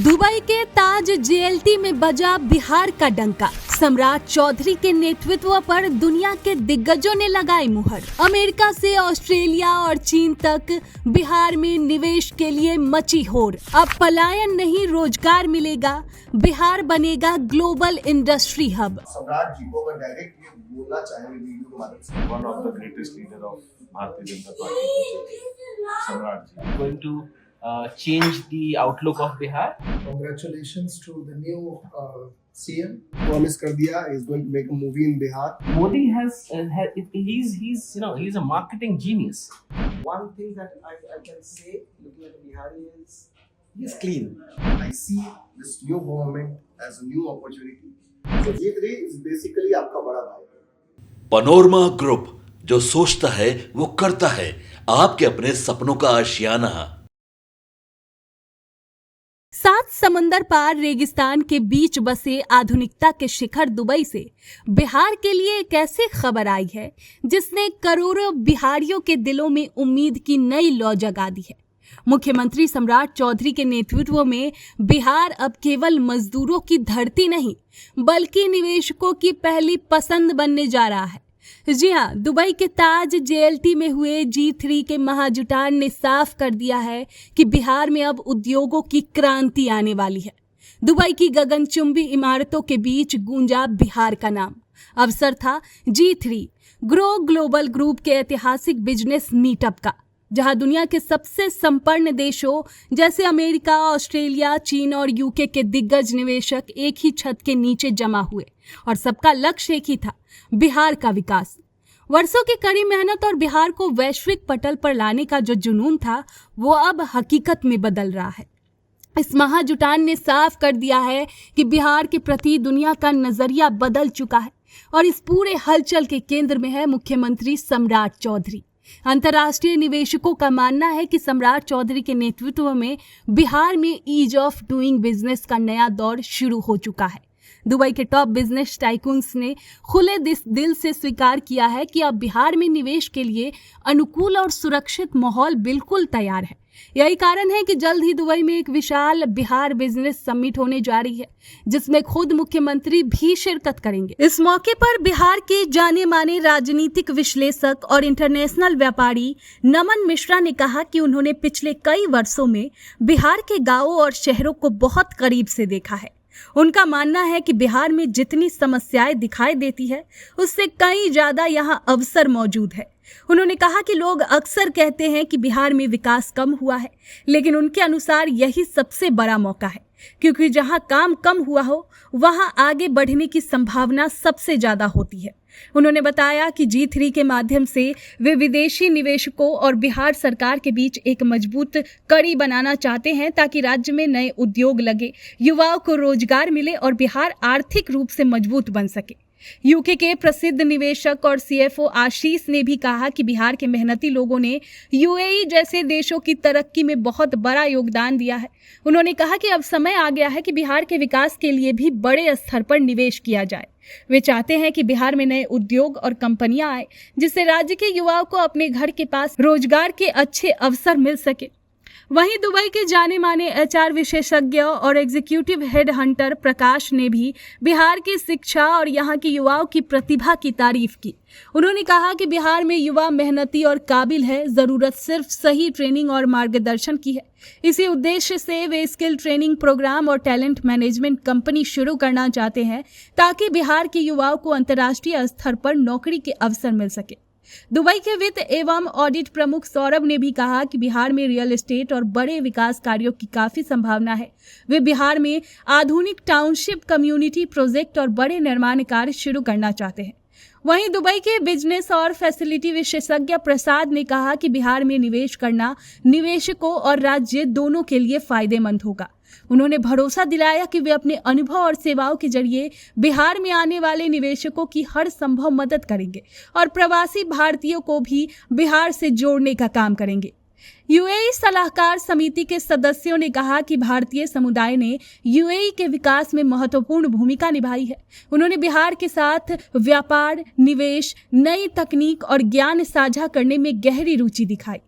Dubai के ताज JLT में बजा बिहार का डंका। सम्राट चौधरी के नेतृत्व पर दुनिया के दिग्गजों ने लगाई मुहर। अमेरिका से ऑस्ट्रेलिया और चीन तक बिहार में निवेश के लिए मची होड़। अब पलायन नहीं, रोजगार मिलेगा, बिहार बनेगा ग्लोबल इंडस्ट्री हब। सम्राट जी को अगर डायरेक्ट ये बोलना चाहेंगे वीडियो के माध्यम से, one of the greatest leader of Bharatiya Janata Party, Samrat ji, going to change the outlook of Bihar. congratulations to the new CM. Promise कर दिया is going to make a movie in Bihar. Modi he's a marketing genius. One thing that I can say looking at Bihari is he's clean. I see this new government as a new opportunity. So G3 is basically आपका बड़ा भाई। Panorama group, जो सोचता है वो करता है। आपके अपने सपनों का आशियाना। 7 समंदर पार रेगिस्तान के बीच बसे आधुनिकता के शिखर दुबई से बिहार के लिए एक ऐसी खबर आई है जिसने करोड़ों बिहारियों के दिलों में उम्मीद की नई लौ जगा दी है। मुख्यमंत्री सम्राट चौधरी के नेतृत्व में बिहार अब केवल मजदूरों की धरती नहीं बल्कि निवेशकों की पहली पसंद बनने जा रहा है। जी हाँ, दुबई के ताज जेएलटी में हुए G3 के महाजुटान ने साफ कर दिया है कि बिहार में अब उद्योगों की क्रांति आने वाली है। दुबई की गगनचुंबी इमारतों के बीच गूंजा बिहार का नाम। अवसर था G3 ग्रो ग्लोबल ग्रुप के ऐतिहासिक बिजनेस मीटअप का, जहां दुनिया के सबसे संपन्न देशों जैसे अमेरिका, ऑस्ट्रेलिया, चीन और यूके के दिग्गज निवेशक एक ही छत के नीचे जमा हुए और सबका लक्ष्य एक ही था, बिहार का विकास। वर्षों की कड़ी मेहनत और बिहार को वैश्विक पटल पर लाने का जो जुनून था वो अब हकीकत में बदल रहा है। इस महाजुटान ने साफ कर दिया है कि बिहार के प्रति दुनिया का नजरिया बदल चुका है और इस पूरे हलचल के केंद्र में है मुख्यमंत्री सम्राट चौधरी। अंतर्राष्ट्रीय निवेशकों का मानना है कि सम्राट चौधरी के नेतृत्व में बिहार में ईज ऑफ डूइंग बिजनेस का नया दौर शुरू हो चुका है। दुबई के टॉप बिजनेस टाइकून्स ने खुले दिल से स्वीकार किया है कि अब बिहार में निवेश के लिए अनुकूल और सुरक्षित माहौल बिल्कुल तैयार है। यही कारण है कि जल्द ही दुबई में एक विशाल बिहार बिजनेस समिट होने जा रही है जिसमें खुद मुख्यमंत्री भी शिरकत करेंगे। इस मौके पर बिहार के जाने माने राजनीतिक विश्लेषक और इंटरनेशनल व्यापारी नमन मिश्रा ने कहा कि उन्होंने पिछले कई वर्षों में बिहार के गांवों और शहरों को बहुत करीब से देखा है। उनका मानना है कि बिहार में जितनी समस्याएं दिखाई देती है उससे कहीं ज्यादा यहां अवसर मौजूद है। उन्होंने कहा कि लोग अक्सर कहते हैं कि बिहार में विकास कम हुआ है, लेकिन उनके अनुसार यही सबसे बड़ा मौका है, क्योंकि जहां काम कम हुआ हो वहां आगे बढ़ने की संभावना सबसे ज्यादा होती है। उन्होंने बताया कि G3 के माध्यम से वे विदेशी निवेशकों और बिहार सरकार के बीच एक मजबूत कड़ी बनाना चाहते हैं ताकि राज्य में नए उद्योग लगे, युवाओं को रोजगार मिले और बिहार आर्थिक रूप से मजबूत बन सके। यूके के प्रसिद्ध निवेशक और CFO आशीष ने भी कहा कि बिहार के मेहनती लोगों ने UAE जैसे देशों की तरक्की में बहुत बड़ा योगदान दिया है। उन्होंने कहा कि अब समय आ गया है कि बिहार के विकास के लिए भी बड़े स्तर पर निवेश किया जाए। वे चाहते हैं कि बिहार में नए उद्योग और कंपनियां आए जिससे राज्य के युवाओं को अपने घर के पास रोजगार के अच्छे अवसर मिल सके। वहीं दुबई के जाने माने HR विशेषज्ञ और एग्जीक्यूटिव हेड हंटर प्रकाश ने भी बिहार की शिक्षा और यहाँ के युवाओं की प्रतिभा की तारीफ की। उन्होंने कहा कि बिहार में युवा मेहनती और काबिल है, जरूरत सिर्फ सही ट्रेनिंग और मार्गदर्शन की है। इसी उद्देश्य से वे स्किल ट्रेनिंग प्रोग्राम और टैलेंट मैनेजमेंट कंपनी शुरू करना चाहते हैं ताकि बिहार के युवाओं को अंतर्राष्ट्रीय स्तर पर नौकरी के अवसर मिल सके। दुबई के वित्त एवं ऑडिट प्रमुख सौरभ ने भी कहा कि बिहार में रियल एस्टेट और बड़े विकास कार्यों की काफी संभावना है। वे बिहार में आधुनिक टाउनशिप, कम्युनिटी प्रोजेक्ट और बड़े निर्माण कार्य शुरू करना चाहते हैं। वहीं दुबई के बिजनेस और फैसिलिटी विशेषज्ञ प्रसाद ने कहा कि बिहार में निवेश करना निवेशकों और राज्य दोनों के लिए फायदेमंद होगा। उन्होंने भरोसा दिलाया कि वे अपने अनुभव और सेवाओं के जरिए बिहार में आने वाले निवेशकों की हर संभव मदद करेंगे और प्रवासी भारतीयों को भी बिहार से जोड़ने का काम करेंगे। UAE सलाहकार समिति के सदस्यों ने कहा कि भारतीय समुदाय ने UAE के विकास में महत्वपूर्ण भूमिका निभाई है। उन्होंने बिहार के साथ व्यापार, निवेश, नई तकनीक और ज्ञान साझा करने में गहरी रुचि दिखाई।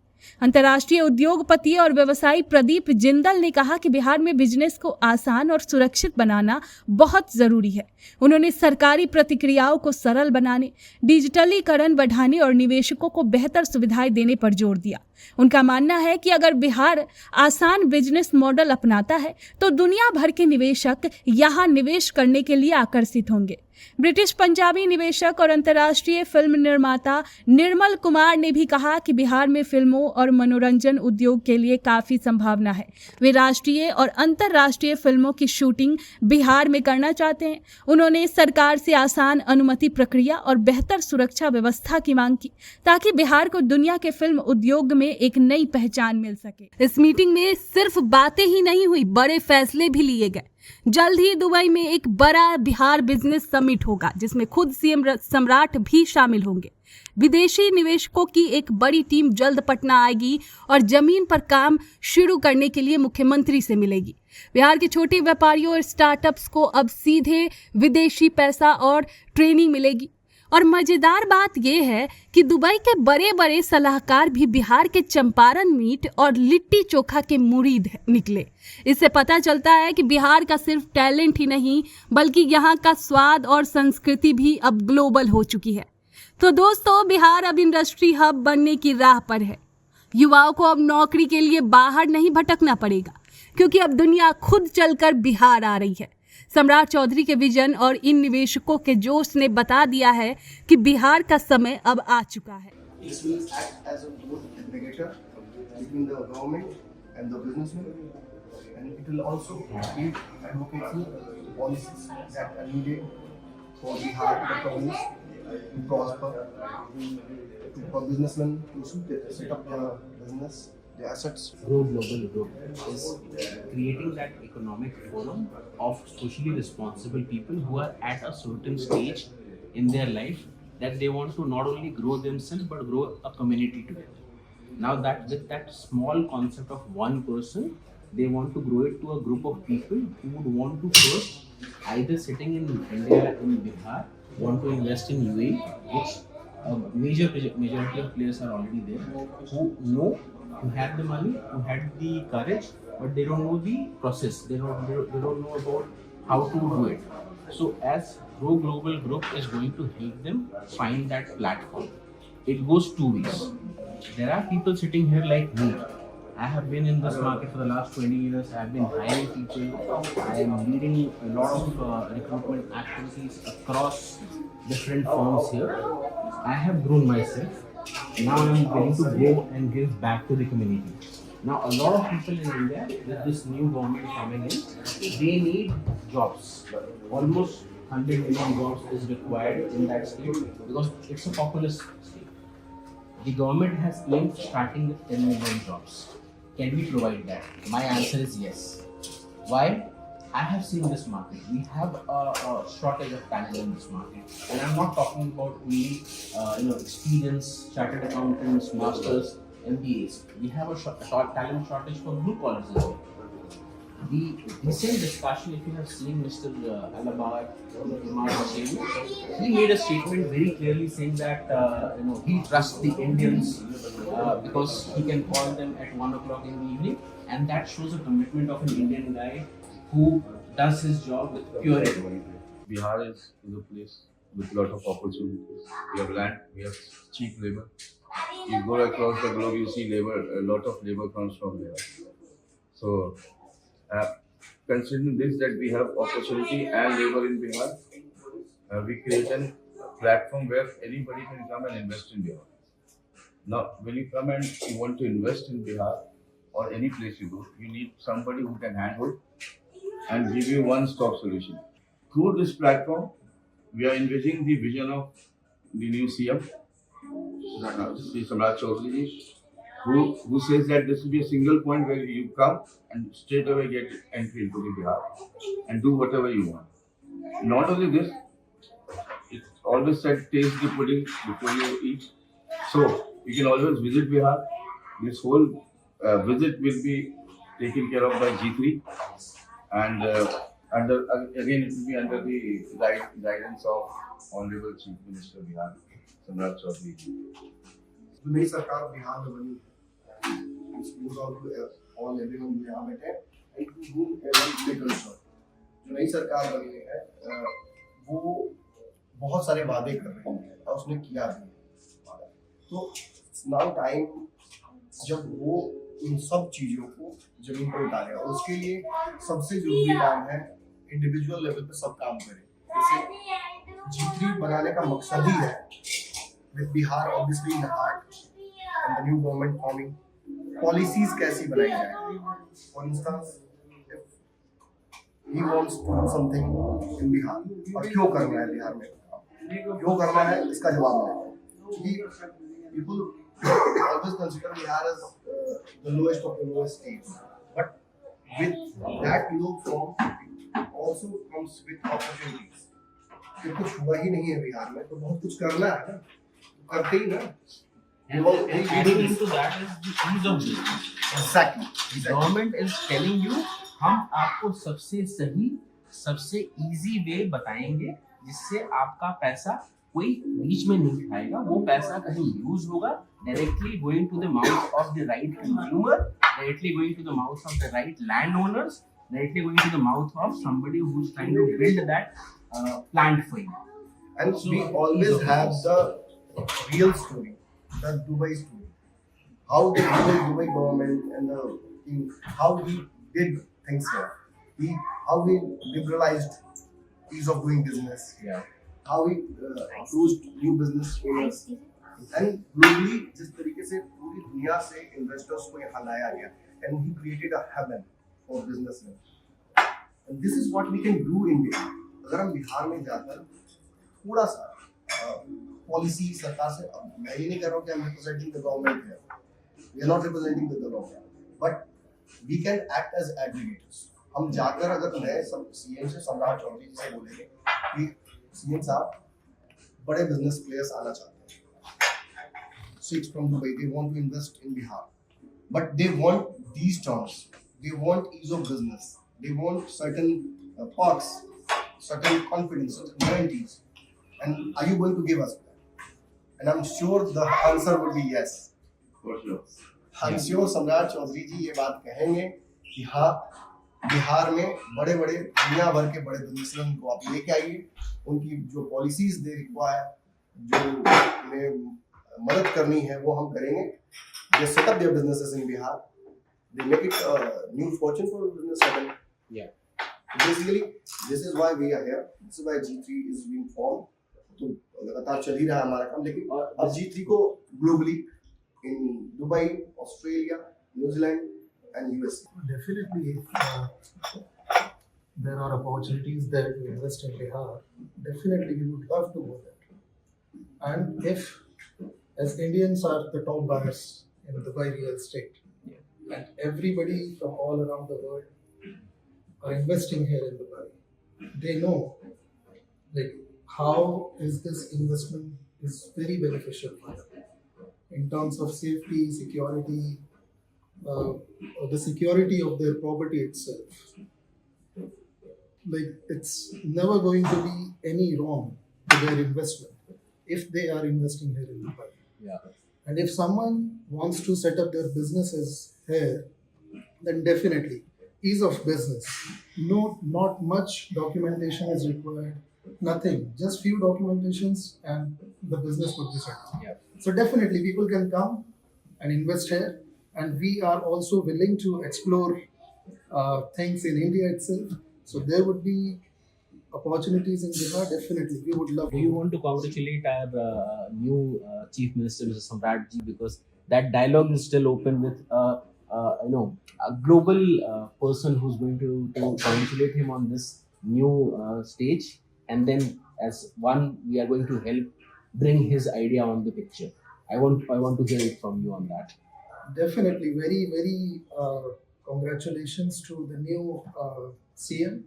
अंतर्राष्ट्रीय उद्योगपति और व्यवसायी प्रदीप जिंदल ने कहा कि बिहार में बिजनेस को आसान और सुरक्षित बनाना बहुत जरूरी है। उन्होंने सरकारी प्रक्रियाओं को सरल बनाने, डिजिटलीकरण बढ़ाने और निवेशकों को बेहतर सुविधाएं देने पर जोर दिया। उनका मानना है कि अगर बिहार आसान बिजनेस मॉडल अपनाता है तो दुनिया भर के निवेशक यहां निवेश करने के लिए आकर्षित होंगे। ब्रिटिश पंजाबी निवेशक और अंतर्राष्ट्रीय फिल्म निर्माता निर्मल कुमार ने भी कहा कि बिहार में फिल्मों और मनोरंजन उद्योग के लिए काफी संभावना है। वे राष्ट्रीय और अंतर्राष्ट्रीय फिल्मों की शूटिंग बिहार में करना चाहते हैं। उन्होंने सरकार से आसान अनुमति प्रक्रिया और बेहतर सुरक्षा व्यवस्था की मांग की ताकि बिहार को दुनिया के फिल्म उद्योग में एक नई पहचान मिल सके। इस मीटिंग में सिर्फ बातें ही नहीं हुई, बड़े फैसले भी लिए गए। जल्द ही दुबई में एक बड़ा बिहार बिजनेस समिट होगा जिसमें खुद सीएम सम्राट भी शामिल होंगे। विदेशी निवेशकों की एक बड़ी टीम जल्द पटना आएगी और जमीन पर काम शुरू करने के लिए मुख्यमंत्री से मिलेगी। बिहार के छोटे व्यापारियों और स्टार्टअप्स को अब सीधे विदेशी पैसा और ट्रेनिंग मिलेगी। और मजेदार बात यह है कि दुबई के बड़े बड़े सलाहकार भी बिहार के चंपारण मीट और लिट्टी चोखा के मुरीद निकले। इससे पता चलता है कि बिहार का सिर्फ टैलेंट ही नहीं बल्कि यहाँ का स्वाद और संस्कृति भी अब ग्लोबल हो चुकी है। तो दोस्तों, बिहार अब इंडस्ट्री हब बनने की राह पर है। युवाओं को अब नौकरी के लिए बाहर नहीं भटकना पड़ेगा क्योंकि अब दुनिया खुद चलकर बिहार आ रही है। सम्राट चौधरी के विजन और इन निवेशकों के जोश ने बता दिया है कि बिहार का समय अब आ चुका है। This will act as a good aggregator between the government and the businessmen, and it will also give advocacy policies that are needed for Bihar economies to prosper, for businessmen to set up their business, their assets. Grow Global Group is creating that economic forum of socially responsible people who are at a certain stage in their life that they want to not only grow themselves but grow a community together. Now that with that small concept of one person, they want to grow it to a group of people who would want to first either sitting in India, in Bihar, want to invest in UAE, which majority of players are already there, who know, who had the money, who had the courage, but they don't know the process. They don't know about how to do it. So as Grow Global Group is going to help them find that platform. It goes two ways. There are people sitting here like me. I have been in this market for the last 20 years. I have been hiring people. I am leading a lot of recruitment activities across different firms here. I have grown myself. Now I am willing to go and give back to the community. Now a lot of people in India, with this new government coming in, they need jobs. Almost 100 million jobs is required in that state because it's a populous state. The government has aimed starting with 10 million jobs. Can we provide that? My answer is yes. Why? I have seen this market. We have a shortage of talent in this market, and I'm not talking about only experienced chartered accountants, masters, MBAs. We have a talent shortage for blue collars as well. The recent discussion, if you have seen Mr. Alabad, he made a statement very clearly saying that he trusts the Indians because he can call them at 1 o'clock in the evening, and that shows a commitment of an Indian guy who does his job with purity. Bihar is a place with a lot of opportunities. We have land, we have cheap labor. You go across the globe, you see labor, a lot of labor comes from there. So, considering this, that we have opportunity and labor in Bihar, we create a platform where anybody can come and invest in Bihar. Now, when you come and you want to invest in Bihar or any place you go, you need somebody who can handle and give you one-stop solution. Through this platform, we are envisioning the vision of the new CM, Shri Samrat Chaudhary, who says that this will be a single point where you come and straight away get entry into the Bihar and do whatever you want. Not only this, it's always said taste the pudding before you eat. So you can always visit Bihar. This whole visit will be taken care of by G3, and again it will be under the guidance of Honorable Chief Minister Bihar, Samrat Chaudhary. जो नई सरकार बिहार में बनी goes out to all everyone who यहाँ बैठे हैं and to whom everyone may concern. जो नई सरकार बनी है वो बहुत सारे वादे कर रही है और उसने किया भी है. तो नाउ टाइम जब वो इन सब चीजों को जमीन पर उतारे और उसके लिए सबसे जरूरी काम है इंडिविजुअल लेवल पे सब काम करें. जैसे G3 बनाने का मकसद ही है with Bihar obviously in the heart and the new government forming, policies कैसी बनाई जाए. For instance, if he wants to do something in Bihar और क्यों करना है बिहार में, क्यों करना है इसका जवाब है. People always consider Bihar as the lowest of the lowest states, but with that low form also comes with opportunities. कि कुछ हुआ ही नहीं है बिहार में तो बहुत कुछ करना है ना, करते ही ना. And adding into that is the ease of business. Exactly. The government is telling you हम आपको सबसे सही सबसे इजी वे बताएंगे जिससे आपका पैसा कोई बीच में नहीं खाएगा. वो पैसा कहीं यूज होगा, directly going to the mouth of the right consumer, directly going to the mouth of the right land owners, directly going to the mouth of somebody who's trying to build that plant for you. And So, we always ease of have business. the real story, the Dubai story. How the Dubai government and how he did things here. How he liberalized ease of doing business. Yeah. How he approached new business owners. And globally, जिस तरीके से पूरी दुनिया से investors को यहाँ लाया गया, and he created a heaven for businessmen. And this is what we can do in Bihar. अगर हम बिहार में जाकर थोड़ा सा पॉलिसी सरकार से, मैं ये नहीं कह रहा हूँ कि हम रिप्रेजेंटिंग द गवर्नमेंट है, we are not representing the government, but we can act as aggregators. हम जाकर अगर मैं सीएम से सम्राट चौधरी जी से बोलेंगे कि सीएम साहब बड़े बिजनेस प्लेयर्स आना चाहते हैं, 6 from Dubai, they want to invest in Bihar, but they want these terms, they want ease of business, they want certain perks, certain confidence, certain guarantees, and are you going to give us that? And I'm sure the answer would be yes. For sure. I'm sure सम्राट चौधरी जी ये बात कहेंगे कि हाँ, बिहार में बड़े बड़े दुनिया भर के बड़े बिजनेसमैन को आप लेके आइए, उनकी जो पॉलिसीज दे रिक्वायर, जो उन्हें मदद करनी है वो हम करेंगे. They set up their businesses in Bihar. They make it a new fortune for business happen. Yeah. Basically, this is why we are here. This is why G3 is being formed. तो लगातार चल ही रहा है हमारा काम, लेकिन अब G3 को globally in Dubai, Australia, New Zealand and USA. Definitely, if there are opportunities there to invest in Bihar, definitely we would love to go there. And if, as Indians are the top buyers in Dubai real estate, and everybody from all around the world are investing here in Dubai, they know like how is this investment is very beneficial for them in terms of safety, security, the security of their property itself. Like it's never going to be any wrong to their investment if they are investing here in Dubai. Yeah. And if someone wants to set up their businesses here, then definitely ease of business. No, not much documentation is required. Nothing, just few documentations, and the business would be set up. Yeah. So definitely people can come and invest here, and we are also willing to explore things in India itself. So there would be opportunities in Bihar. Definitely, we would love. We want to congratulate our new Chief Minister, Mr. Samrat Ji, because that dialogue is still open with a global person who's going to congratulate him on this new stage, and then as one we are going to help bring his idea on the picture. I want to hear it from you on that. Definitely, very very congratulations to the new CM,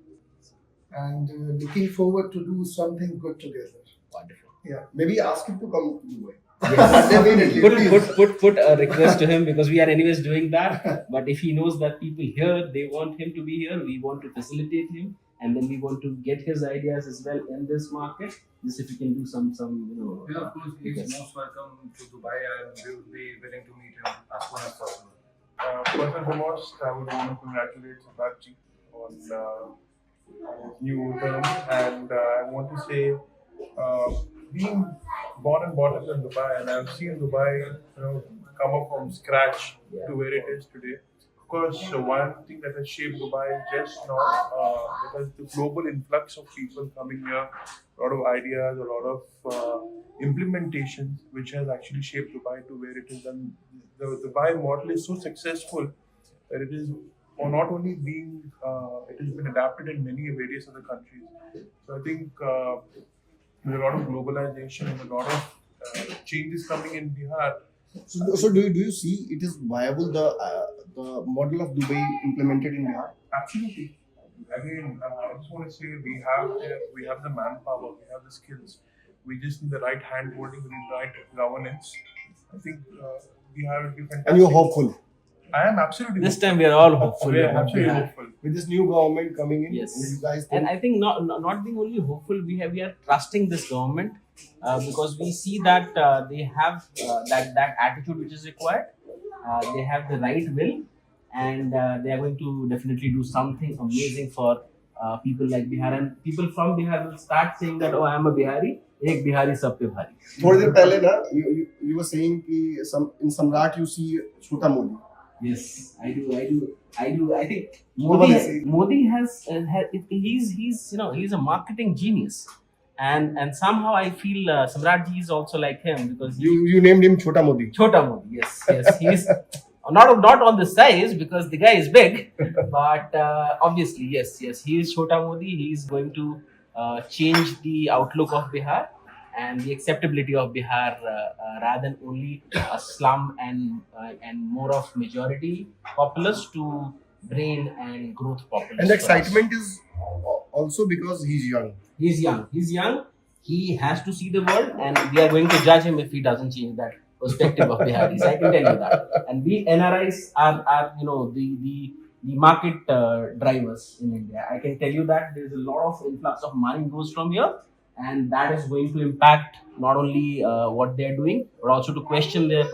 and looking forward to do something good together. Wonderful. Yeah. Maybe ask him to come to Dubai. Yes. Definitely. Put a request to him, because we are anyways doing that. But if he knows that people here, they want him to be here, we want to facilitate him, and then we want to get his ideas as well in this market. Just if we can do some Yeah, of course, he is Yes. most welcome to Dubai, and we will be willing to meet him as soon as possible. First and foremost, I would want to congratulate Sabrati on his new term, and I want to say, being born and brought up in Dubai, and I've seen Dubai, come up from scratch to where it is today. Of course, one thing that has shaped Dubai just now, because the global influx of people coming here, a lot of ideas, a lot of implementations, which has actually shaped Dubai to where it is. And the Dubai model is so successful that it is not only being, it has been adapted in many various other countries. So I think there's a lot of globalization and a lot of changes coming in Bihar. So do you see it is viable, the model of Dubai implemented in Bihar? Absolutely. Again, I just want to say we have the manpower, we have the skills. We just need the right hand holding, we need the right governance. I think Bihar will be fantastic. And you're hopeful I am absolutely This hopeful. time we are all hopeful. We are about absolutely Bihar. hopeful. with this new government coming in. Yes. You guys think And I think not being only hopeful, we are trusting this government because we see that they have that attitude which is required. They have the right will, and they are going to definitely do something amazing for people like Bihar, and people from Bihar will start saying that, oh, I am a Bihari. Ek Bihari sab pe bhari. थोड़े दिन पहले ना you were saying कि in Samrat you see Chhota Modi. Yes, I do. I think Obviously. Modi has he's a marketing genius, and somehow I feel Samrat ji is also like him because You named him Chhota Modi. Chhota Modi. Yes, he's not on the size because the guy is big, but obviously yes, he is Chhota Modi. He is going to change the outlook of Bihar and the acceptability of Bihar rather than only a slum and more of majority populace to brain and growth populace. And the for us. excitement is also because he's young. He's young. He has to see the world, and we are going to judge him if he doesn't change that perspective of Biharis. I can tell you that. And we NRIs are the market drivers in India. I can tell you that there is a lot of influx of money goes from here, and that is going to impact not only what they are doing, but also to question their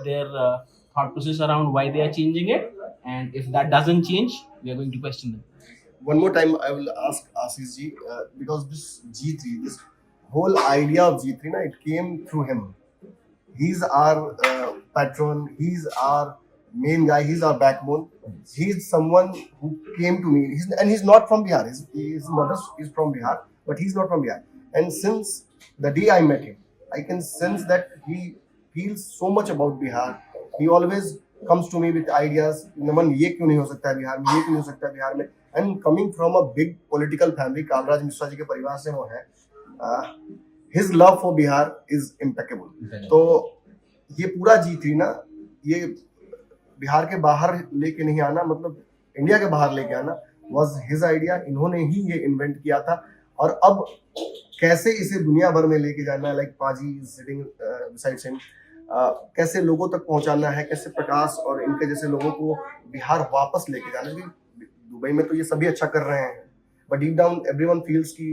thought process around why they are changing it. And if that doesn't change, we are going to question them. One more time, I will ask Ashish ji because this G3, this whole idea of G3, na, it came through him. He's our patron. He's our main guy. He's our backbone. He's someone who came to me, and he's not from Bihar. His mother is from Bihar, but he's not from Bihar. And since the day I met him, I can sense that he feels so much about Bihar. He always comes to me with ideas. Naman, ये क्यों नहीं हो सकता है बिहार में? ये क्यों नहीं हो सकता है बिहार में? And coming from a big political family, Kalraj Mishra ji के परिवार से वो है. His love for Bihar is impeccable. तो ये पूरा G3 ना, ये बिहार के बाहर लेके नहीं आना, मतलब इंडिया के बाहर लेके आना was his idea. इन्होंने ही ये इन्वेंट किया था. और अब कैसे इसे दुनिया भर में लेके जाना है, लाइक पाजी सिटिंग बिसाइड हिम, कैसे लोगों तक पहुंचाना है, कैसे प्रकाश और इनके जैसे लोगों को बिहार वापस लेके जाना है. दुबई में तो ये सभी अच्छा कर रहे हैं, but deep down everyone feels कि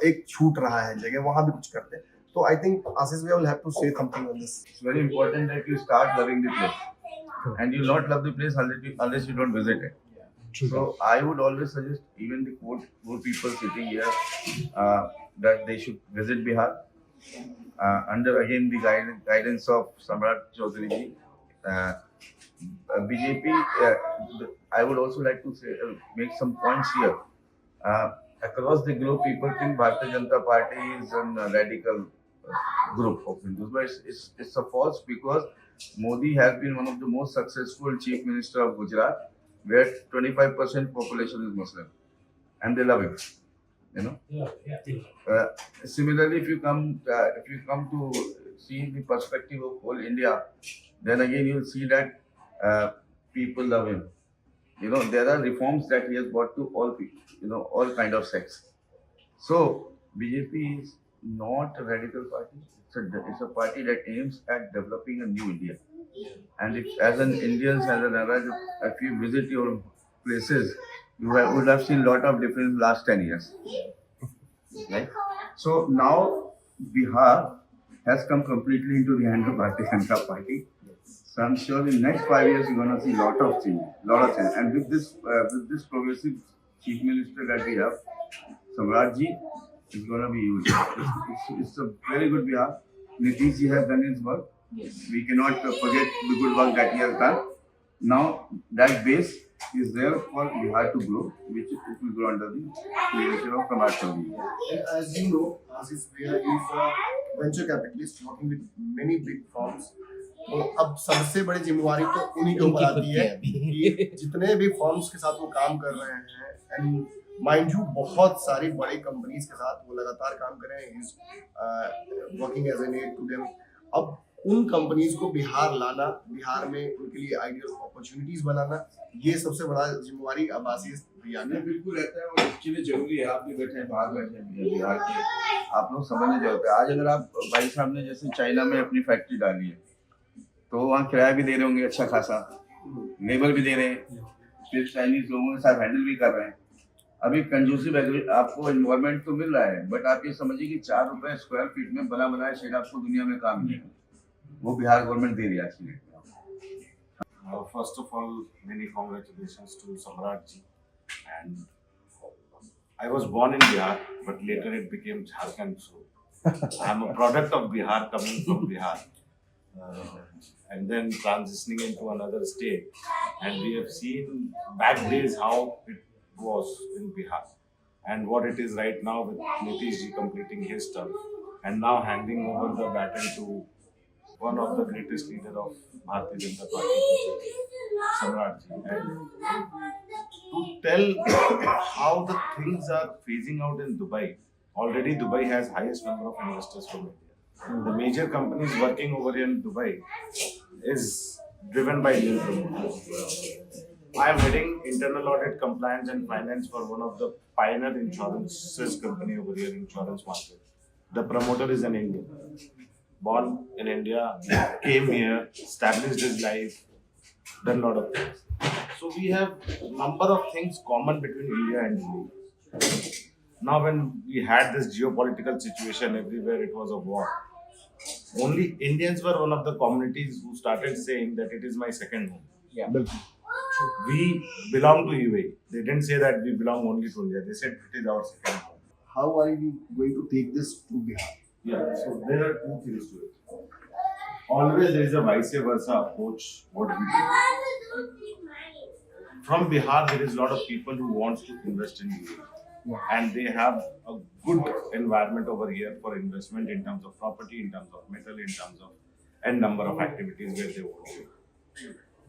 एक छूट रहा है जगह, वहां भी कुछ करते हैं. तो आई थिंक आशीष भाई will have to say something on this. It's very important that you start loving the place, and you'll not love the place unless you don't visit it. So I would always suggest even the poor people sitting here that they should visit Bihar under again the guidance of Samrat Chaudhary ji. BJP. I would also like to say, make some points here. Across the globe, people think Bharatiya Janata Party is a radical group of Hindus, but it's a false, because Modi has been one of the most successful chief minister of Gujarat, where 25% population is Muslim, and they love him. Similarly, if you come to see the perspective of whole India, then again you'll see that people love him. There are reforms that he has brought to all people, all kind of sects. So BJP is not a radical party. It's a party that aims at developing a new India. And if, as an Indian, if you visit your places, you would have seen a lot of difference last 10 years. Right? So now Bihar has come completely into the hand of Bharatiya Janata Party. So I'm sure in next 5 years you're gonna see lot of change. And with this progressive chief minister that we have, Samrat ji, is gonna be huge. It's a very good Bihar. Nitish ji has done his work. We cannot forget the good work that he has done. Now that base is there for Bihar to grow, which it will grow under the leadership of Samrat Chaudhary. And as you know, Asif Bhaiya is a venture capitalist working with many big firms. तो अब सबसे बड़ी जिम्मेवारी तो उन्हीं के ऊपर आती है कि जितने भी फर्म्स के साथ वो काम कर रहे हैं, एंड माइंड यू बहुत सारी बड़ी कंपनीज के साथ वो लगातार काम कर रहे हैं, working as an aid to them. अब उन कंपनीज को बिहार लाना, बिहार में उनके लिए आइडियल अपॉर्चुनिटीज बनाना, ये सबसे बड़ा जिम्मेवारी अब आशीष भैया ने। बिल्कुल रहता है और इसके लिए जरूरी है। आप भी बैठे हैं, बाहर बैठे हैं बिहार के, आप लोग समझने जरूरत है। आज अगर आप भाई साहब ने जैसे चाइना में अपनी फैक्ट्री डाली है, तो वहाँ किराया भी दे रहे होंगे अच्छा खासा, लेबर भी दे रहे हैं, फिर चाइनीज लोगों के साथ हैंडल भी कर रहे हैं। अभी कंजूसिव आपको एनवायरमेंट तो मिल रहा है, बट आप ये समझिए कि 4 रुपए स्क्वायर फीट में बना बनाया शेड आपको दुनिया में काम मिलेगा, वो बिहार गवर्नमेंट दे रही है आज की डेट में। First of all, many congratulations to Samrat ji. And I was born in Bihar, but later it became Jharkhand. So I'm a product of Bihar, coming from Bihar, and then transitioning into another state. And we have seen back days how it was in Bihar, and what it is right now with Nitish ji completing his term, and now handing over the baton to one of the greatest leader of Bharatiya Janata Party, Samrat ji. And to tell how the things are phasing out in Dubai, already Dubai has highest number of investors from India. The major companies working over here in Dubai is driven by Indian promoters. I am heading internal audit, compliance and finance for one of the pioneer insurances company over here in insurance market. The promoter is an Indian, born in India, came here, established his life, done lot of things. So we have number of things common between India and UAE. Now when we had this geopolitical situation everywhere, it was a war. Only Indians were one of the communities who started saying that it is my second home. बिल्कुल We belong to UAE. They didn't say that we belong only to India. They said it is our second home. how are we going to take this to Bihar? Yeah, so there are two things to it. Always there is a vice versa approach what we do. From Bihar, there is a lot of people who wants to invest in UAE. And they have a good environment over here for investment in terms of property, in terms of metal, in terms of n number of activities where they want to.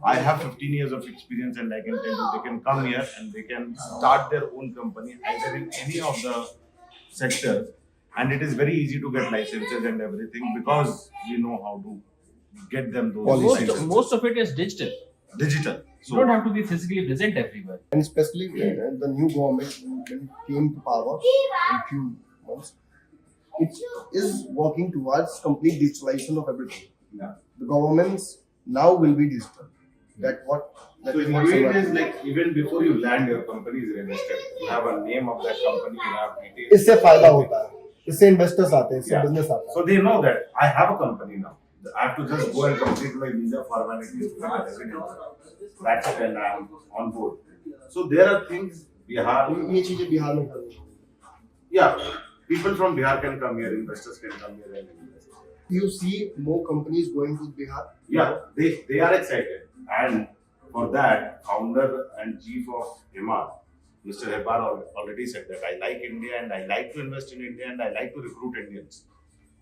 I have 15 years of experience, and I can tell you they can come here and they can start their own company either in any of the sectors, and it is very easy to get licenses and everything because we know how to get them those licenses. Most of it is digital. Digital. You don't have to be physically present everywhere. And especially the new government when it came to power in few months, it is working towards complete digitalization of everything. Yeah. The governments now will be digital. That So is in what UAE, it Samrat is is. like even before you land, your company is registered. You have a name of that company, you have details. इससे फायदा होता है, इससे investors आते हैं, इससे Yeah. Business आता है। So they know that I have a company now. I have to just go and complete my visa formalities with a residence. That's it, and I am on board. So there are things Bihar. ये चीजें बिहार में करनी है। Yeah, people from Bihar can come here, investors can come here and invest. You see more companies going to Bihar. Yeah, they are excited, and for that, founder and chief of Himar, Mr. Hebar already said that I like India and I like to invest in India and I like to recruit Indians.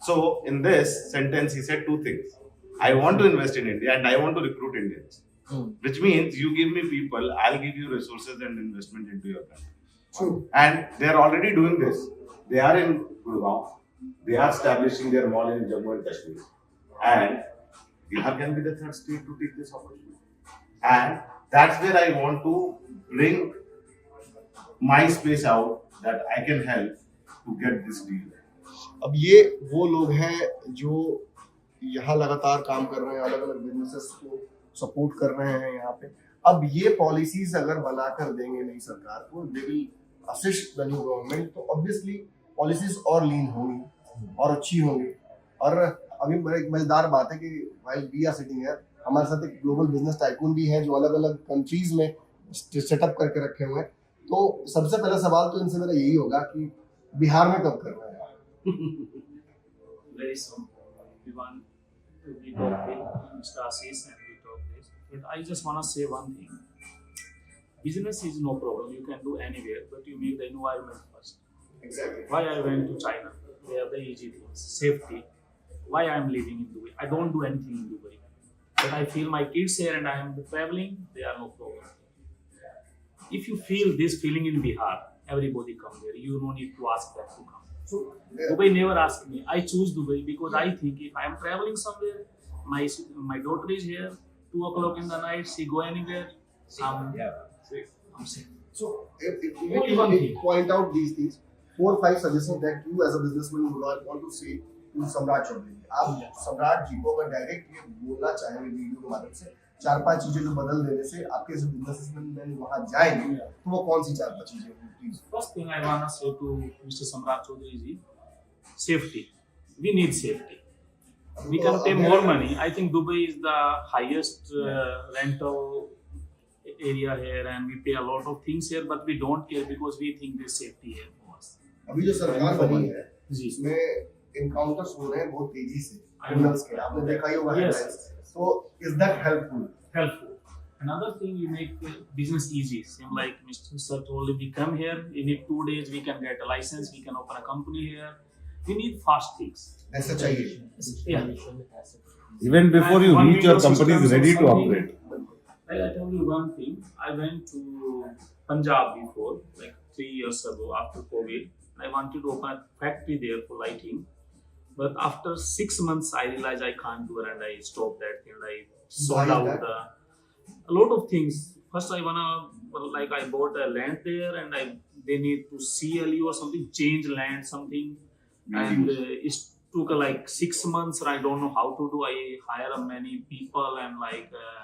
So in this sentence, he said two things: I want to invest in India and I want to recruit Indians. Which means you give me people, I'll give you resources and investment into your country. True. And they are already doing this. They are in Gurgaon. They are establishing their mall in Jammu and Kashmir. And Bihar can be the third state to take this opportunity. And that's where I want to bring my space out that I can help to get this deal. अब ये वो लोग हैं जो यहाँ लगातार काम कर रहे हैं, अलग अलग बिजनेसेस को सपोर्ट कर रहे हैं यहाँ पे। अब ये पॉलिसीज अगर बनाकर देंगे नई सरकार को, they will assist the new government, तो ऑब्वियसली पॉलिसीज और लीन होंगी और अच्छी होंगी। और अभी एक मजेदार बात है कि while we are sitting here, हमारे साथ एक ग्लोबल बिजनेस टाइकून भी हैं जो अलग अलग कंट्रीज में सेटअप करके रखे हुए हैं। तो सबसे पहला सवाल तो इनसे मेरा यही होगा कि बिहार में कब करना है? Very soon. We want to be talk with Mr. Ashish and we talk this. But I just want to say one thing. Business is no problem. You can do anywhere, but you make the environment first. Exactly. Why I went to China? They are the easy things. Safety. Why I am living in Dubai? I don't do anything in Dubai. But I feel my kids here and I am traveling, they are no problem. If you feel this feeling in Bihar, everybody come there. You no need to ask them to come. So, Dubai never asked me. I choose Dubai because I think if I am traveling somewhere, my daughter is here, 2 o'clock in the night, she go anywhere, I'm safe. so Only one if thing. you point out these things, 4 or 5 suggestions that you as a businessman would want to say to Samrat Chaudhary. आप सम्राट जी को अगर direct ये बोलना चाहें video के माध्यम से 4-5 चीजें जो बदल देने से आपके ऐसे बिजनेसमैन वहां जाएंगे, तो वो कौन सी 4-5 चीजें होंगी please? First thing I want to say to Mr. Samrat Chaudhary ji, safety. We need safety. We can pay more money. I think Dubai is the highest rental area here and we pay a lot of things here, but we don't care because we think there's safety here for us. अभी जो सरकार बनी है जी। इसमें encounters हो रहे हैं बहुत तेजी से criminals के, आपने देखा ही होगा Yes. headlines. So is that helpful? Helpful. Another thing, you make business easy. Same like Mr. Sir told, we come here, in 2 days we can get a license, we can open a company here. We need fast things. ऐसा चाहिए. Yeah. Even before you One reach, your video company is system ready or to something. operate. Like I tell you one thing, I went to Punjab before, like 3 years ago after COVID. I wanted to open a factory there for lighting. But after 6 months, I realized I can't do it and I stopped that thing. I sold Why is out a lot of things. First, I bought a land there and they need to CLU or something, change land, something. And it took like 6 months and I don't know how to do. I hire many people and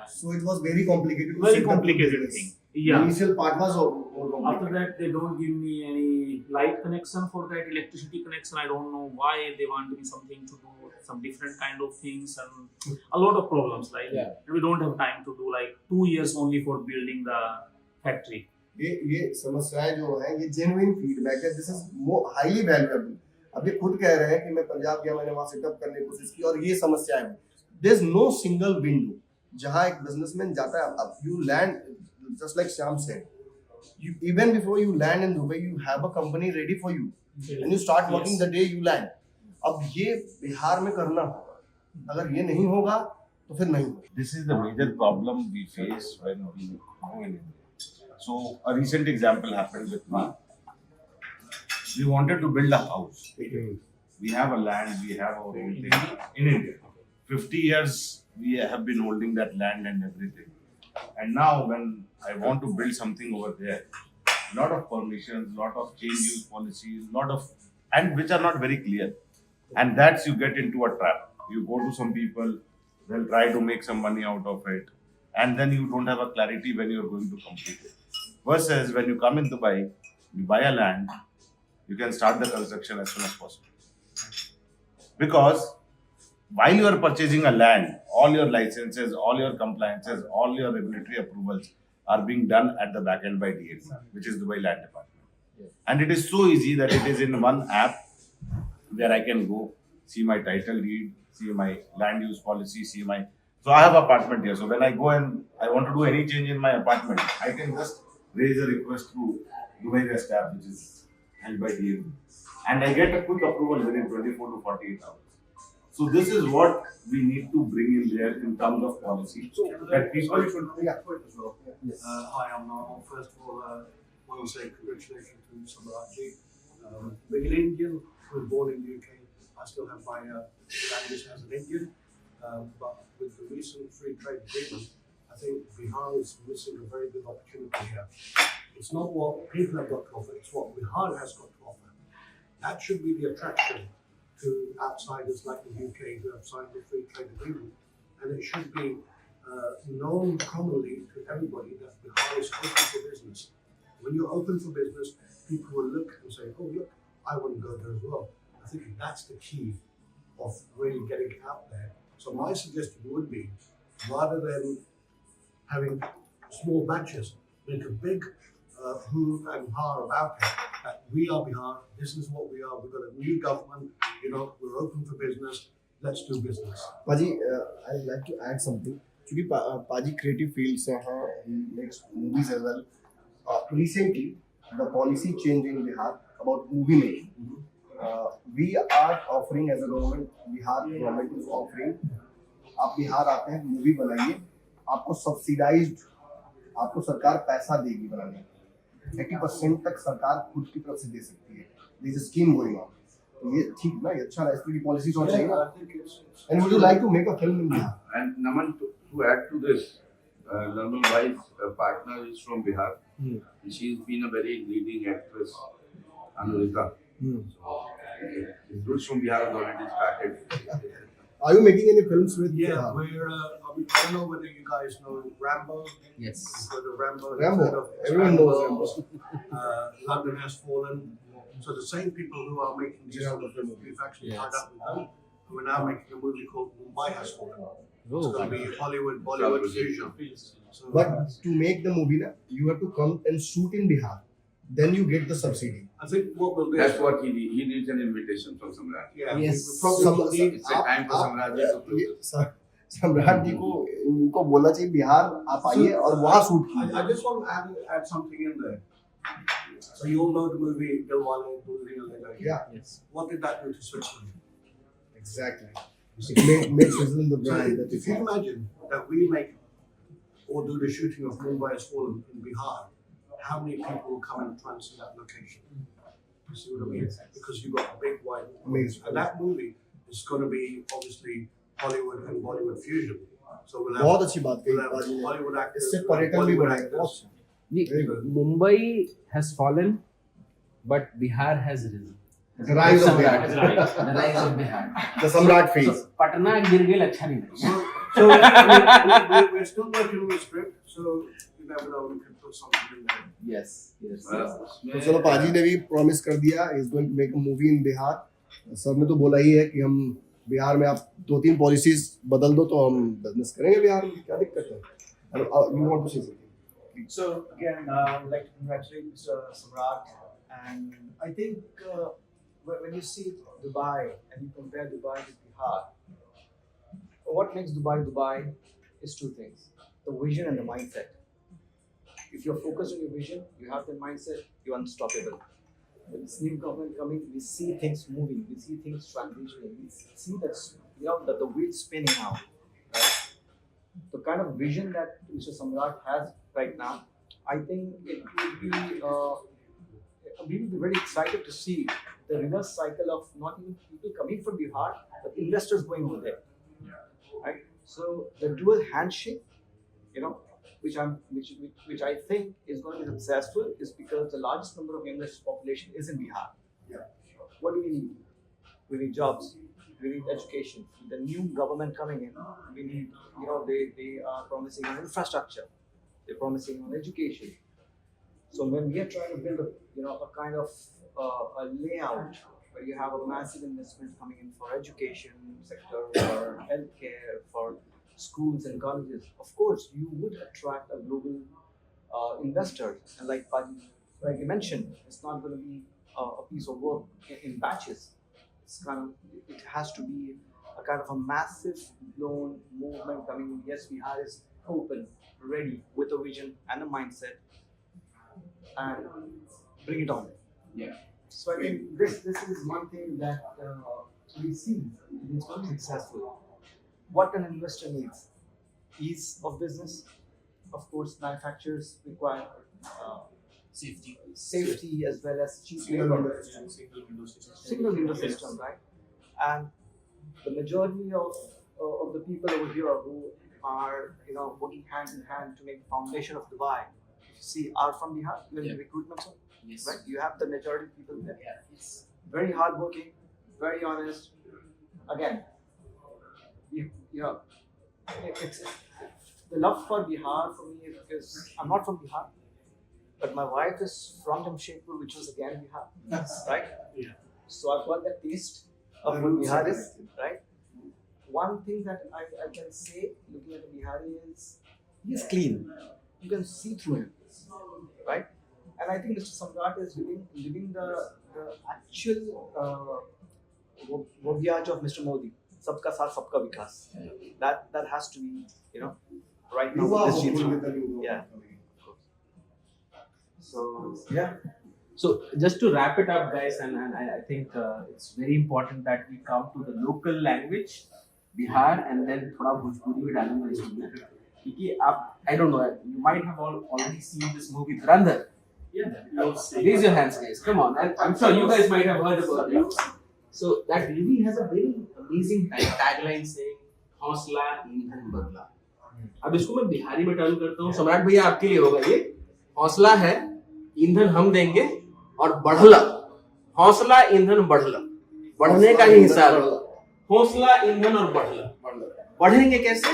So it was very complicated. to very set up the complicated business. thing. The Yeah. initial part was more After complicated. that, they don't give me any light connection for that, electricity connection. I don't know why they want me something to do, some different kind of things, and a lot of problems. And we don't have time to do 2 years only for building the factory. ये समस्याएं जो हैं ये genuine feedback है. This is highly valuable. अब ये खुद कह रहे हैं कि मैं पंजाब गया, मैंने वहां सेटअप करने की कोशिश की और ये समस्याएं हैं. There is no single window जहां एक बिजनेसमैन जाता है. अब you land just like Shyam said, even before you land in Dubai, you have a company ready for you, and you start working the day you land. अब ये बिहार में करना होगा. अगर ये नहीं होगा तो फिर नहीं होगा. This is the major problem we face when we go in India. So a recent example happened with me. We wanted to build a house. We have a land, we have our own thing in India. 50 years we have been holding that land and everything. And now when I want to build something over there, lot of permissions, lot of change use policies, and which are not very clear. And that's you get into a trap. You go to some people, they'll try to make some money out of it. And then you don't have a clarity when you're going to complete it. Versus when you come in Dubai, you buy a land, you can start the construction as soon as possible. Because while you are purchasing a land, all your licenses, all your compliances, all your regulatory approvals are being done at the back end by DLD, which is Dubai Land Department. And it is so easy that it is in one app where I can go, see my title deed, see my land use policy, So I have apartment here. So when I go and I want to do any change in my apartment, I can just raise a request to Dubai West app, which is held by DLD. And I get a quick approval within 24 to 48 hours. So this is what we need to bring in there in terms of policy. That people should. Hi, I'm Norman. First of all, I want to say congratulations to Samrat ji. Being an Indian, who was born in the UK, I still have my language as an Indian. But with the recent free trade agreement, I think Bihar is missing a very good opportunity here. It's not what people have got to offer, it's what Bihar has got to offer. That should be the attraction to outsiders like the UK who have signed the free trade agreement, and it should be known commonly to everybody that Bihar is open for business. When you're open for business, people will look and say, oh look, I want to go there as well. I think that's the key of really getting out there. So my suggestion would be rather than having small batches, make a big who and ha about it. That we are Bihar, this is what we are, we've got a new government, we're open for business, let's do business. Paji, I'd like to add something. क्योंकि Paji creative field से हैं, he makes movies as well. Recently, the policy change in Bihar about movie making. We are offering as a government, Bihar government is offering. आप बिहार आते हैं, movie बनाइए, आपको subsidised, आपको सरकार पैसा देगी बनाने के 80% तक सरकार खुद की तरफ से दे सकती है. There is a scheme going on. ये ठीक ना, ये अच्छा है, इसकी पॉलिसीज होनी चाहिए ना. And would you like to make a film in Bihar? And Naman, to add to this, Naman Bhai's partner is from Bihar. She's been a very leading actress, Anurika. So, his roots from Bihar has already started. Are you making any films with Yeah, Bihar? we're, I don't know whether you guys know Rambo. Yes. Whether Rambo. Rambo. Everyone knows Rambo. London Has Fallen. So the same people who are making these sort of films, we've actually tied up with them. And we're now making a movie called Mumbai Has Fallen. It's going to be Hollywood, Bollywood fusion. So, But to make the movie, na, you have to come and shoot in Bihar. Then you get the subsidy. I think what we'll do That's is, what he needs. He needs an invitation from Samrat. yeah, Yes. we probably need, It's a time for Samrat ji to do ये this. सम्राट जी को इनको बोलना चाहिए बिहार आप आइए और वहाँ शूट कीजिए. I just want to add something in there. So you all know the movie Dilwale Dulhania Le Jayenge. Yeah, Yes. What did that do to Switzerland? exactly. It makes Switzerland the So brand that if you imagine that we make or do the shooting of Mumbai Has Fallen in Bihar, how many people will come and try and see that location? You see what I mean? Because you've got a big wide Amazing. and that movie is going to be obviously Hollywood and Bollywood fusion. So we'll have, बहुत अच्छी बात कही we'll have बाजी ने. Bollywood actors, इससे we'll have पर्यटन भी Bollywood बढ़ेगा. actors. बहुत अच्छा. Very good. Mumbai has fallen, but Bihar has risen. The rise of Samrat. Bihar. The rise of Bihar. The Samrat phase. So, Patna गिर गेल अच्छा नहीं लगा. So we're still working on the script, so you never know, we can put something in there. Yes. Yes. तो चलो पाजी ने भी promise कर दिया is going to make a movie in Bihar. Sir ने तो बोला ही है कि हम बिहार में आप 2-3 पॉलिसीज बदल दो तो हम बिजनेस करेंगे बिहार में. क्या दिक्कत है? यू वांट टू से So again, I'd like to congratulate Mr. Samrat, and I think when you see Dubai and you compare Dubai with Bihar, what makes Dubai Dubai is two things: the vision and the mindset. If you're focused on your vision, you have the mindset, you're unstoppable. With this new government coming, we see things moving, we see things transitioning, we see that the wheels spinning now. Right? The kind of vision that Mr. Samrat has right now, I think it will be, we will be very excited to see the reverse cycle of not even people coming from Bihar, but investors going over there. Right? So the dual handshake, which I think is going to be successful, is because the largest number of youngest population is in Bihar. Yeah. What do we need? We need jobs. We need education. The new government coming in, we need, they are promising on infrastructure. They're promising on education. So when we are trying to build a kind of a layout where you have a massive investment coming in for education sector, for healthcare, for schools and colleges, of course you would attract a global investor. And like you mentioned, it's not going to be a piece of work in batches. It has to be a kind of a massive blown movement coming in. Yes, Bihar is open, ready, with a vision and a mindset, and bring it on. Yeah. So I think this is one thing that we see it's going to be successful. What an investor needs: ease of business. Of course, manufacturers require safety as well as cheap labor. Single window system, right? And the majority of the people over here who are working hand in hand to make the foundation of Dubai, are from Bihar. Even the recruitment side, Yes. right? You have the majority of people there. Yeah. Yes. Very hardworking, very honest. Again, it's the love for Bihar for me is I'm not from Bihar, but my wife is from Jamshedpur, which was again Bihar, right? Yeah. So I've got that taste of what Bihar is, right? One thing that I can say, looking at a Bihari he's clean. You can see through him, right? And I think Mr. Samrat is living the actual voyage of Mr. Modi. Sabka saath, sabka vikas. That has to be, right now. You are this hopeful G3. with the new government Yeah. coming in. So yeah. So just to wrap it up, guys, and I think it's very important that we come to the local language, Bihar, and then थोड़ा भोजपुरी भी डालूंगा इसमें, क्योंकि आप I don't know, you might have already seen this movie Dhurandhar. Yeah, I would say. Raise your hands, guys. Come on, and I'm sure you guys might have heard about it. So that movie has a very amazing tagline saying हौसला ईंधन बदला. अब इसको मैं बिहारी में turn करता हूँ. सम्राट भैया आपके लिए होगा ये. हौसला है, ईंधन हम देंगे, और बढ़ला, हौसला ईंधन बढ़ला, बढ़ने का ही हिसाब है. हौसला ईंधन और बढ़ला. बढ़ेंगे कैसे?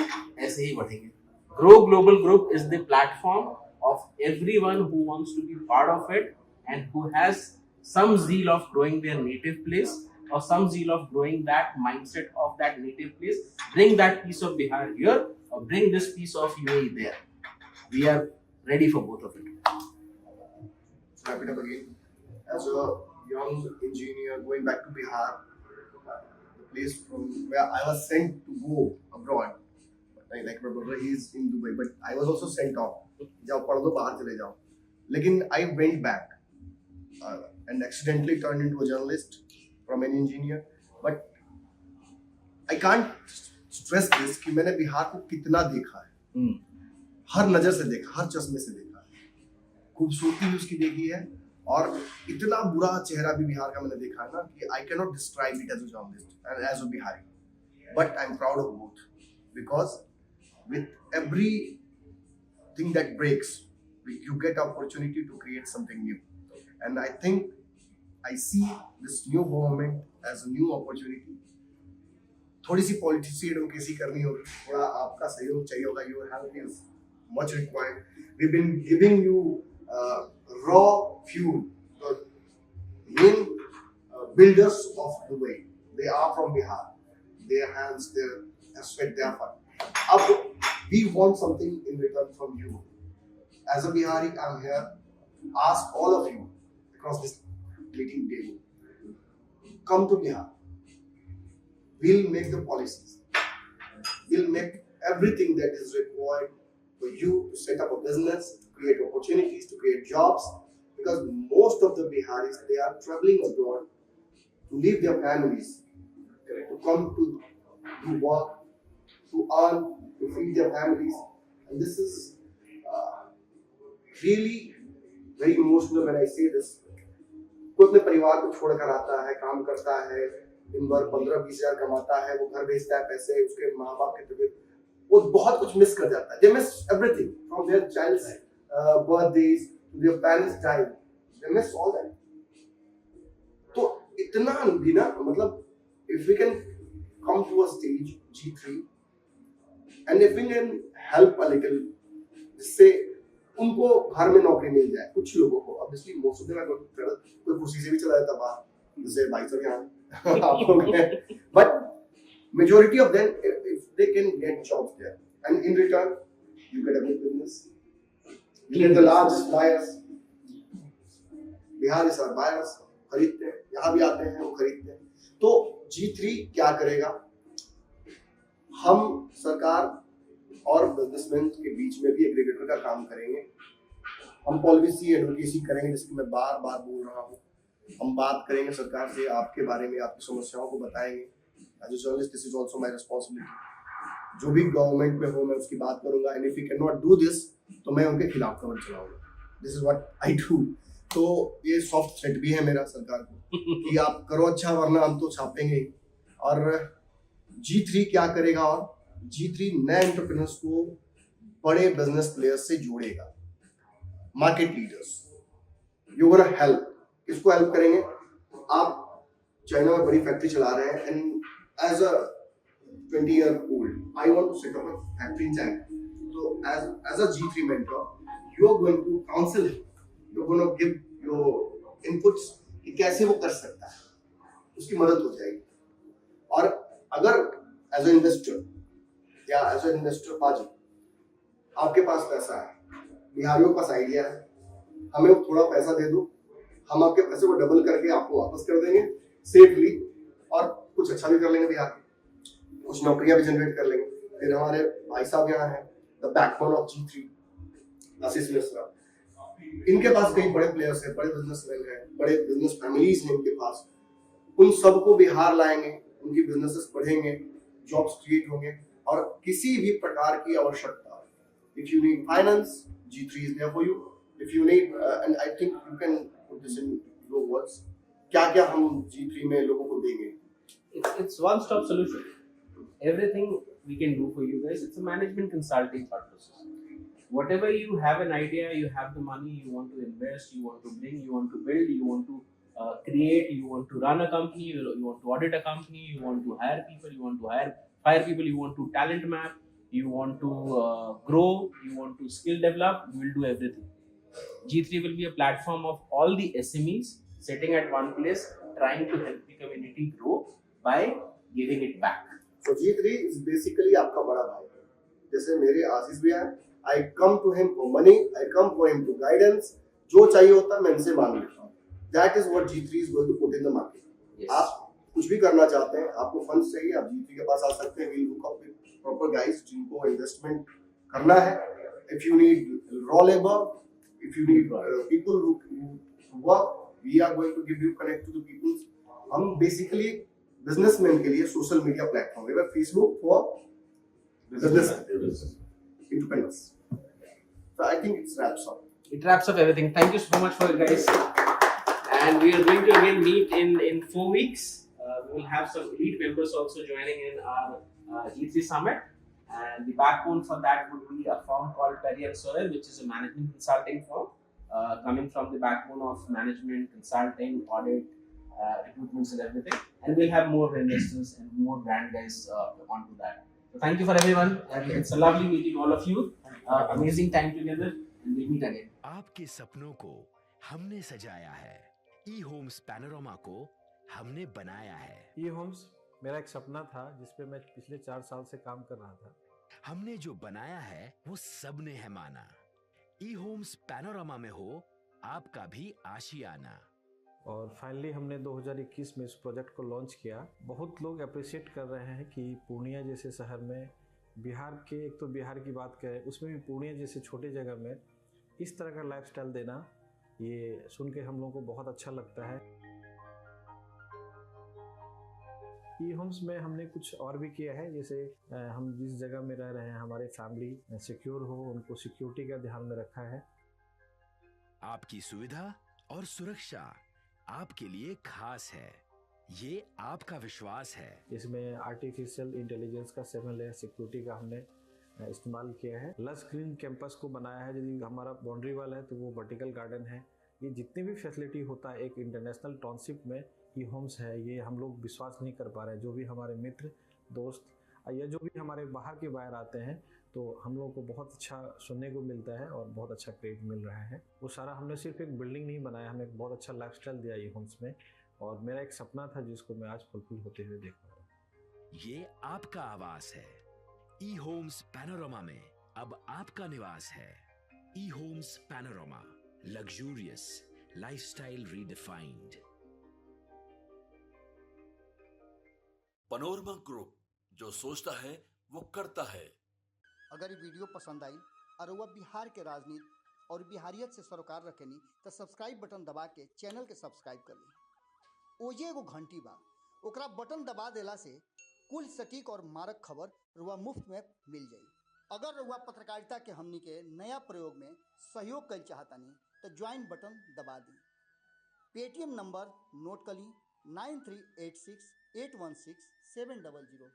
ऐसे ही बढ़ेंगे. Grow Global Group is the platform of everyone who wants to be part of it and who has some zeal of growing their native place or some zeal of growing that mindset of that native place. Bring that piece of Bihar here or bring this piece of UAE there. We are ready for both of it. Wrap it up again. As a young engineer going back to Bihar, the place from where I was sent to go abroad. Like my brother, he is in Dubai, but I was also sent off. जाओ पढ़ दो बाहर चले जाओ. लेकिन I went back and accidentally turned into a journalist from an engineer. But I can't stress this कि मैंने बिहार को कितना देखा है. हर नजर से देखा, हर चश्मे से देखा है. खूबसूरती भी उसकी देखी है और इतना बुरा चेहरा भी बिहार का मैंने देखा है ना कि I cannot describe it as a journalist and as a Bihari. But I'm proud of both because with every thing that breaks, you get opportunity to create something new. And I think I see this new government as a new opportunity. थोड़ी सी politics advocacy करनी होगी, थोड़ा आपका सहयोग चाहिए होगा. Your help is much required. We've been giving you raw fuel. The main builders of Dubai, they are from Bihar. Their hands, their sweat, their fun. We want something in return from you. As a Bihari, I'm here. Ask all of you across this meeting table. Come to Bihar. We'll make the policies. We'll make everything that is required for you to set up a business, to create opportunities, to create jobs. Because most of the Biharis, they are traveling abroad to leave their families, to come to do work, to earn, to feed their families. And this is really very emotional when I say this. कोई अपने परिवार को छोड़कर आता है, काम करता है, दिन भर 15-20 हजार कमाता है, वो घर भेजता है पैसे, उसके माँ बाप की तबीयत, वो बहुत कुछ मिस कर जाता है. They miss everything from their child's birthdays to their parents' time. They miss all that. तो इतना भी ना, मतलब if we can come to a stage G3 and if we can help a little, जिससे उनको घर में नौकरी मिल जाए. कुछ लोगों को obviously most of them are going to travel, कोई कुर्सी से भी चला जाता बाहर, जैसे भाई साहब यहाँ आप लोग हैं. But majority of them, if they can get jobs there, and in return you get a good business, you get the largest buyers. Bihar is our buyers, खरीदते हैं, यहाँ भी आते हैं, वो खरीदते हैं. तो G3 क्या करेगा? हम सरकार और बिजनेसमैन के बीच में भी एग्रीगेटर का काम करेंगे. हम पॉलिसी एडवोकेसी करेंगे, जिसकी मैं बार बार बोल रहा हूँ. हम बात करेंगे सरकार से, आपके बारे में, आपकी समस्याओं को बताएंगे. As a journalist this is also my responsibility. जो भी गवर्नमेंट में हो मैं उसकी बात करूंगा. And if you can not do this, तो मैं उनके खिलाफ खबर चलाऊंगा. This is what I do. तो ये सॉफ्ट थ्रेट भी है मेरा सरकार को कि आप करो अच्छा, वरना हम तो छापेंगे ही. और G3 क्या करेगा? और G3 नए एंटरप्रेन्योर्स को बड़े बिजनेस प्लेयर्स से जोड़ेगा. Market leaders, you gonna help. किसको हेल्प करेंगे? आप चाइना में बड़ी फैक्ट्री चला रहे हैं and as a 20-year-old I want to set up a factory in China. तो as a G3 mentor you are going to counsel him, you are gonna give your inputs कि कैसे वो कर सकता है, उसकी मदद हो जाएगी. और अगर एज अ इन्वेस्टर या एज ए इन्वेस्टर पाजी, आपके पास पैसा है, बिहारियों के पास आइडिया है, हमें थोड़ा पैसा दे दो, हम आपके पैसे को डबल करके आपको वापस कर देंगे सेफली, और कुछ अच्छा भी कर लेंगे बिहार में, कुछ नौकरियां भी जनरेट कर लेंगे। फिर हमारे भाई साहब यहाँ हैं, the backbone of G3, Ashish Mishra, इनके पास कई बड़े प्लेयर्स हैं, बड़े बिजनेसमैन हैं, बड़े बिजनेस फैमिलीज हैं इनके पास, उन सबको बिहार लाएंगे, उनकी बिजनेसेस बढ़ेंगे, जॉब्स क्रिएट होंगे, और किसी भी प्रकार की आवश्यकता, if you need finance, G3 is there for you. If you need, and I think you can put this in your words, क्या हम G3 में लोगों को देंगे? It's one-stop solution. Everything we can do for you guys. It's a management consulting process. Whatever you have an idea, you have the money, you want to invest, you want to bring, you want to build, you want to create, you want to run a company, you want to audit a company, you want to hire people, you want to fire people, you want to talent map, you want to grow, you want to skill develop, we will do everything. G3 will be a platform of all the SMEs sitting at one place, trying to help the community grow by giving it back. So G3 is basically आपका बड़ा भाई, जैसे मेरे आशीष भैया हैं, I come to him for money, I come for him to guidance, जो चाहिए होता है मैं इनसे मांग लेता हूँ. That is what G3 is going to put in the market. Yes. आप कुछ भी करना चाहते हैं, आपको फंड्स चाहिए, आप G3 के पास आ सकते हैं. We'll hook up with proper guys जिनको इन्वेस्टमेंट करना है. If you need raw labor, if you need people who work, we are going to give you connect to the people. हम basically businessmen के लिए social media platform, we have Facebook for business independence. So I think it wraps up. It wraps up everything. Thank you so much for it, guys. And we are going to again meet in 4 weeks. We will have some elite members also joining in our G3 Summit. And the backbone for that would be a firm called Perry & Soyer, which is a management consulting firm coming from the backbone of management, consulting, audit, recruitments and everything. And we'll have more investors and more brand guys onto that. So thank you for everyone. And it's a lovely meeting all of you. Amazing time together. And we'll meet again. आपके सपनों को हमने सजाया है, E-Homes panorama को हमने बनाया है. E-Homes मेरा एक सपना था जिसपे मैं पिछले 4 साल से काम कर रहा था. हमने जो बनाया है वो सबने है माना. E-Homes पैनोरामा में हो आपका भी आशियाना. और फाइनली हमने 2021 में इस प्रोजेक्ट को लॉन्च किया. बहुत लोग अप्रिशिएट कर रहे हैं कि पूर्णिया जैसे शहर में, बिहार के, एक तो बिहार की बात करें उसमें भी पूर्णिया जैसे छोटे जगह में इस तरह का लाइफस्टाइल देना, ये सुन के हम लोगों को बहुत अच्छा लगता है. E-Homes में हमने कुछ और भी किया है, जैसे हम जिस जगह में रह रहे हैं हमारे फैमिली सिक्योर हो, उनको सिक्योरिटी का ध्यान में रखा है. आपकी सुविधा और सुरक्षा आपके लिए खास है, ये आपका विश्वास है. इसमें आर्टिफिशियल इंटेलिजेंस का 7 लेयर सिक्योरिटी का हमने इस्तेमाल किया है. लस ग्रीन कैंपस को बनाया है. यदि हमारा बाउंड्री वाल है तो वो वर्टिकल गार्डन है. ये जितनी भी फैसिलिटी होता है एक इंटरनेशनल टाउनशिप में E-Homes है, ये हम लोग विश्वास नहीं कर पा रहे हैं. जो भी हमारे मित्र, दोस्त या जो भी हमारे बाहर के बाहर आते हैं तो हम लोगों को बहुत अच्छा सुनने को मिलता है और बहुत अच्छा क्रेडिट मिल रहा है. वो सारा हमने सिर्फ एक बिल्डिंग नहीं बनाया, हमें एक बहुत अच्छा लाइफस्टाइल दिया E-Homes में, और मेरा एक सपना था जिसको मैं आज फुलफिल होते हुए देख रहा हूँ. ये आपका आवास है. E-Homes पैनोरामा में अब आपका निवास है. E-Homes panorama, luxurious lifestyle redefined. Panorama group, जो सोचता है वो करता है. अगर ये वीडियो पसंद आई और वह बिहार के राजनीति और बिहारियत से सरोकार रखेनी तो सब्सक्राइब बटन दबा के चैनल के सब्सक्राइब कर ली. ओजे एगो घंटी बा, ओकरा बटन दबा देला से कुल सटीक और मारक खबर रुआ मुफ्त में मिल जाई. अगर रुआ पत्रकारिता के हमनी के नया प्रयोग में सहयोग कर चाहतानी तो ज्वाइन बटन दबा दी. पेटीएम नंबर नोट कर ली 9386816700.